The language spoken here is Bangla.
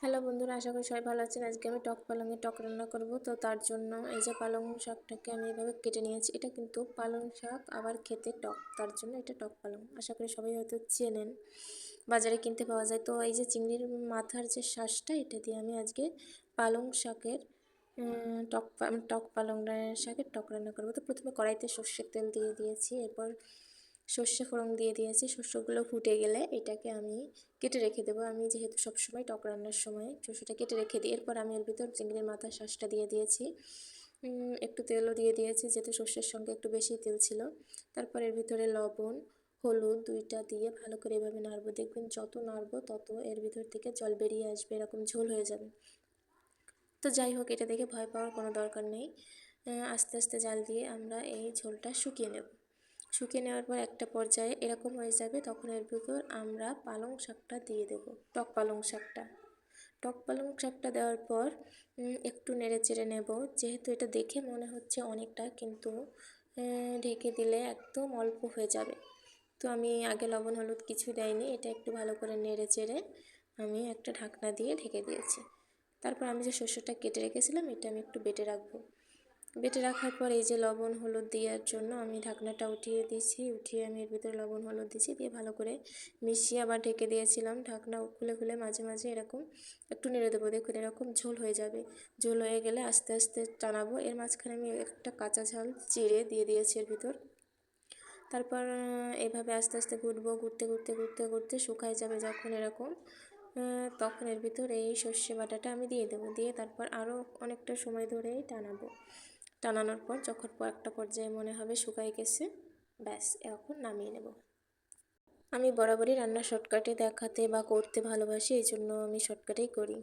হ্যালো বন্ধুরা, আশা করি সবাই ভালো আছেন। আজকে আমি টক পালংয়ের টক রান্না করব। তো তার জন্য এই যে পালং শাকটাকে আমি এভাবে কেটে নিয়েছি। এটা কিন্তু পালং শাক আবার খেতে টক, তার জন্য এটা টক পালং। আশা করি সবাই হয়তো চেনেন, বাজারে কিনতে পাওয়া যায়। তো এই যে চিংড়ির মাথার যে শ্বাসটা, এটা দিয়ে আমি আজকে পালং শাকের টক পালং শাকের টক রান্না করবো। তো প্রথমে কড়াইতে সর্ষের তেল দিয়ে দিয়েছি, এরপর সর্ষে ফোড়ন দিয়ে দিয়েছি। শস্যগুলো ফুটে গেলে এটাকে আমি কেটে রেখে দেবো। আমি যেহেতু সবসময় টক রান্নার সময় শস্যটা কেটে রেখে দিই। এরপর আমি এর ভিতর চিংড়ির মাথার শাঁসটা দিয়ে দিয়েছি, একটু তেলও দিয়ে দিয়েছি, যেহেতু শস্যের সঙ্গে একটু বেশি তেল ছিল। তারপর এর ভিতরে লবণ, হলুদ দুইটা দিয়ে ভালো করে এভাবে নাড়বো। দেখবেন যত নাড়বো তত এর ভিতর থেকে জল বেরিয়ে আসবে, এরকম ঝোল হয়ে যাবে। তো যাই হোক, এটা দেখে ভয় পাওয়ার কোনো দরকার নেই। আস্তে আস্তে জাল দিয়ে আমরা এই ঝোলটা শুকিয়ে নেব। শুকিয়ে নেওয়ার পর একটা পর্যায়ে এরকম হয়ে যাবে, তখন এর ভিতর আমরা পালং শাকটা দিয়ে দেব। টক পালং শাকটা দেওয়ার পর একটু নেড়ে চেড়ে নেব। যেহেতু এটা দেখে মনে হচ্ছে অনেকটা, কিন্তু ঢেকে দিলে একদম অল্প হয়ে যাবে। তো আমি আগে লবণ হলুদ কিছু দেয়নি, এটা একটু ভালো করে নেড়ে চেড়ে আমি একটা ঢাকনা দিয়ে ঢেকে দিয়েছি। তারপর আমি যে শস্যটা কেটে রেখেছিলাম, এটা আমি একটু বেটে রাখবো। বেটে রাখার পর এই যে লবণ হলুদ দেওয়ার জন্য আমি ঢাকনাটা উঠিয়ে দিয়েছি, উঠিয়ে আমি এর ভিতরে লবণ হলুদ দিয়েছি, দিয়ে ভালো করে মিশিয়ে আবার ঢেকে দিয়েছিলাম। ঢাকনা খুলে খুলে মাঝে মাঝে এরকম একটু নেড়ে দেবো। দেখুন এরকম ঝোল হয়ে যাবে। ঝোল হয়ে গেলে আস্তে আস্তে টানাবো। এর মাঝখানে আমি একটা কাঁচা ঝাল চিড়ে দিয়ে দিয়েছি এর ভিতর। তারপর এভাবে আস্তে আস্তে ঘুরতে শুকায় যাবে যখন এরকম, তখন এর ভিতর এই সর্ষে বাটাটা আমি দিয়ে দেবো। দিয়ে তারপর আরও অনেকটা সময় ধরেই টানাবো। টানানোর পর যখন একটা পর্যায়ে মনে হবে শুকায় গেছে, ব্যাস এখন নামিয়ে নেব। আমি বরাবরই রান্না শর্টকাটে দেখাতে বা করতে ভালোবাসি, এই জন্য আমি শর্টকাটেই করি।